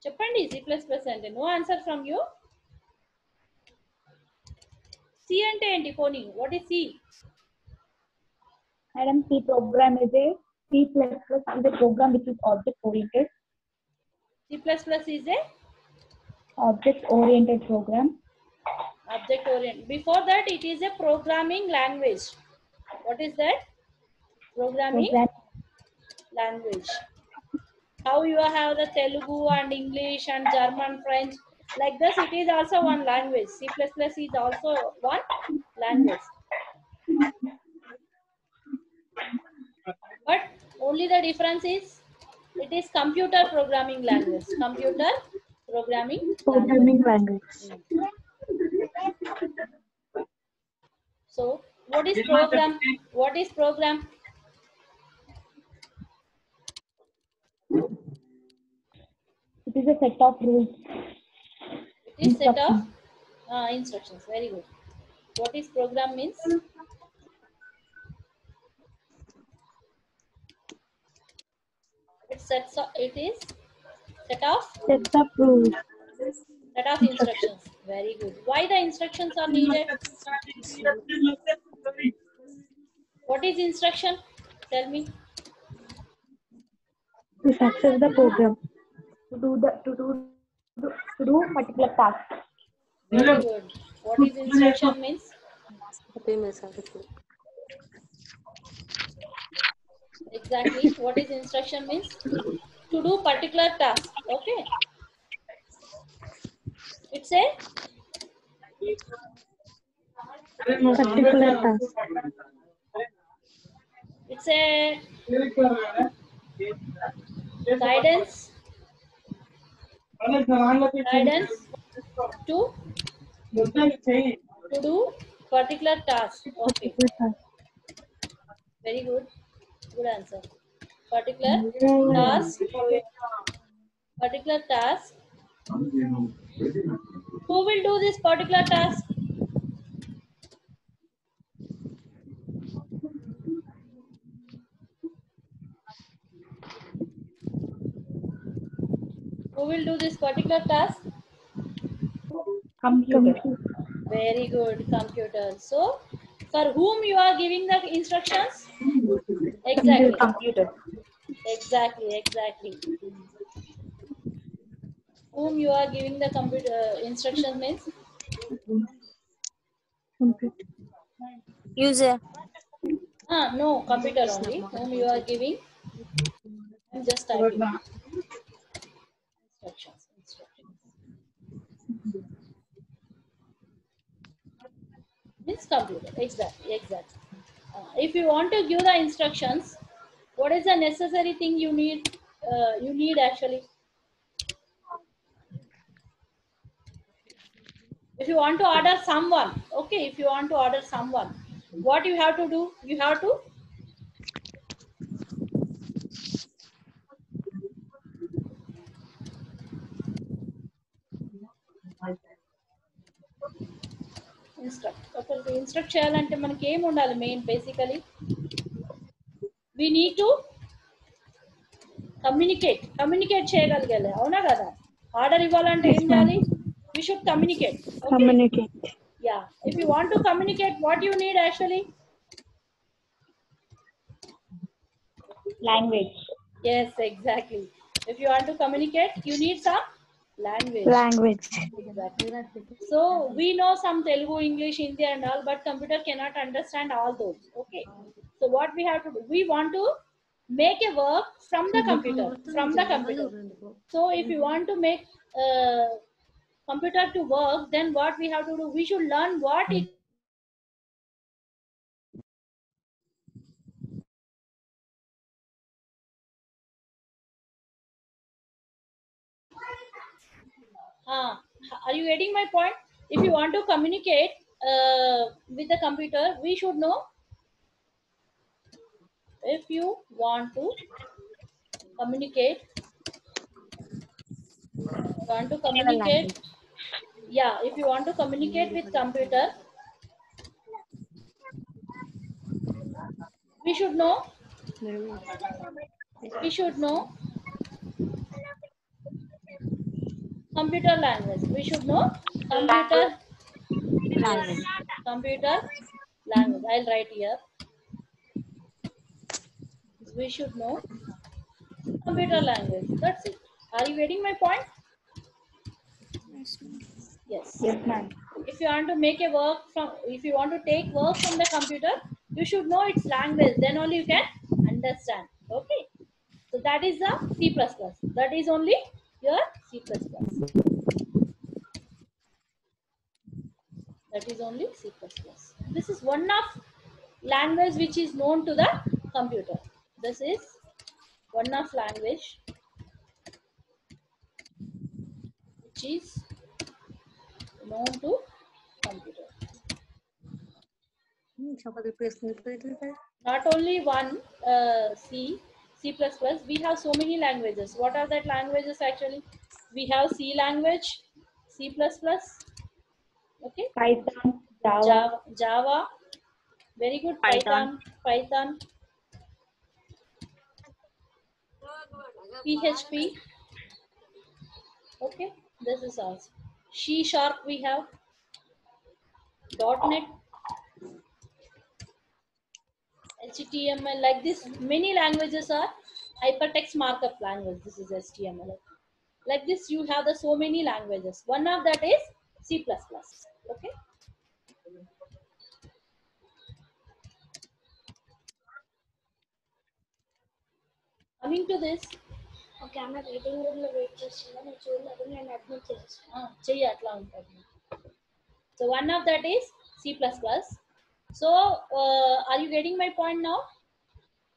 చెప్పండి C++ అంటే. No answer from you. C అంటే ఏంటి పోనీ? What is C? Madam, C program is a C++ is a program which is object oriented. C++ is a Object oriented program. object oriented. Before that, it is a programming language. What is that? Programming language. How you have the Telugu and English and German, French, like this, it is also one language. C++ is also one language. But only the difference is it is computer programming language. Computer programming Language. So what is program? What is program? It is a set of rules. It is set of instructions. Very good. What is program means? It is set of Sets of rules. set of instructions. Very good. Why the instructions are needed? What is instruction? Tell me. To success the program. To do particular task. Very good. What is instruction means? Exactly. What is instruction means? To do particular task. Okay. It's a Particular task. it's a guidance to do particular task. Okay. Very good. Good answer. Particular task. Particular task. Who will do this particular task? Who will do this particular task? Computer. Very good, computer. So, for whom you are giving the instructions? Exactly. Computer. Exactly. Whom you are giving the computer instruction means? Computer. User. No, computer only. Whom you are giving? I'm just typing. Instructions. Means computer. Exactly. If you want to give the instructions, what is the necessary thing you need? You need actually. If you want to order someone, okay, if you want to order someone, what you have to do? You have to instruct. Okay, instruct చేయాలంటే మనకి ఏం ఉండాలి main basically we need to communicate చేయగలగాలి అవునా కదా order ఇవ్వాలంటే ఏం చేయాలి we should communicate. Okay? Communicate. Yeah, if you want to communicate, what you need actually? Language. Yes, exactly. If you want to communicate, you need some language. Exactly. So we know some Telugu, English, Hindi and all, but computer cannot understand all those. Okay. So what we have to do? We want to make a work from the computer. So if you want to make computer to work, then what we have to do? We should learn what it are you getting my point? If you want to communicate with the computer, we should know. If you want to communicate yeah, if you want to communicate with computer, we should know Computer language. We should know computer. Yes. Language. Computer language. I'll write here. We should know computer language. That's it. Are you getting my point? Yes. Yes, ma'am. If you want to make a work from, if you want to take work from the computer, you should know its language. Then only you can understand. Okay. So that is the C++. That is only your C++. That is only C++. This is one of language which is known to the computer. This is one of language which is known to computer. Not only one C, C++, we have so many languages. What are that languages actually? We have C language, C++, okay, Python, Java. Java, very good, Python. Python, PHP, okay, this is also. C# we have, .NET, HTML, like this. Many languages are hypertext markup language. This is HTML. Like this, you have the so many languages. One of that is C++. Okay. Coming to this. Okay అన్న waiting room లో wait చేస్తున్నా నేను చూడలేదు నేను admit చేస్తాను చెయ్యి అట్లా ఉంటుంది. So one of that is C++. So are you getting my point now?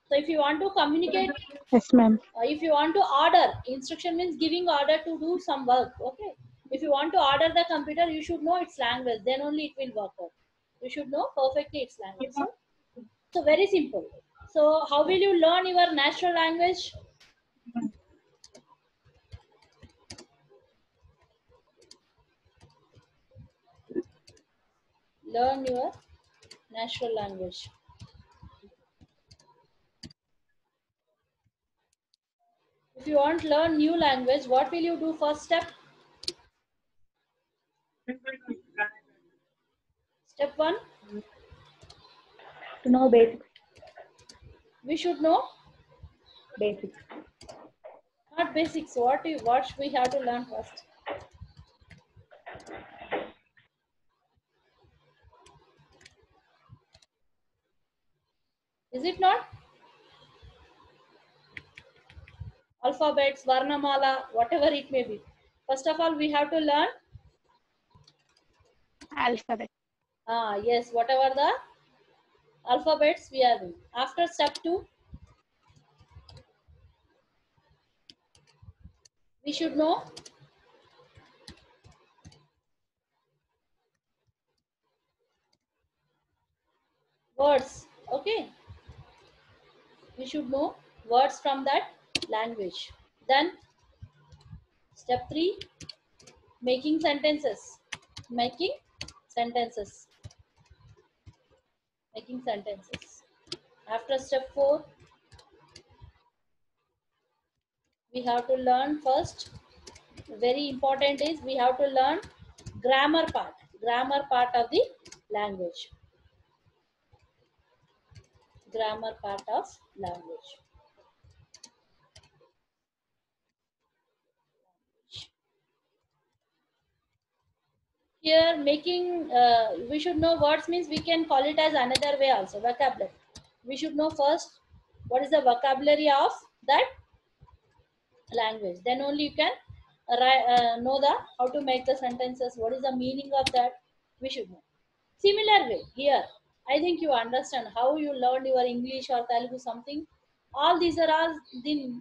So if you want to communicate, Yes, ma'am. if you want to order, instruction means giving order to do some work. Okay. If you want to order the computer, you should know its language. Then only it will work out. You should know perfectly its language. So very simple. So how will you learn your natural language? Learn your natural language. If you want to learn new language, what will you do first step? Step 1. To know basics. We should know Basics. not basics. What we have to learn first? Is it not? Alphabets, Varnamala, whatever it may be. First of all, we have to learn. Alphabet. Yes, whatever the alphabets we are doing. After step 2, we should know words. Okay. We should know words from that language. Then step 3, making sentences. Making sentences. Making sentences. After step 4, we have to learn first. Very important is we have to learn grammar part. Grammar part of the language. Grammar part of language. Here making, we should know words means we can call it as another way also, vocabulary. We should know first what is the vocabulary of that language. Then only you can know the how to make the sentences, what is the meaning of that, we should know. Similar way here, I think you understand how you learned your English or Telugu something. All these are all the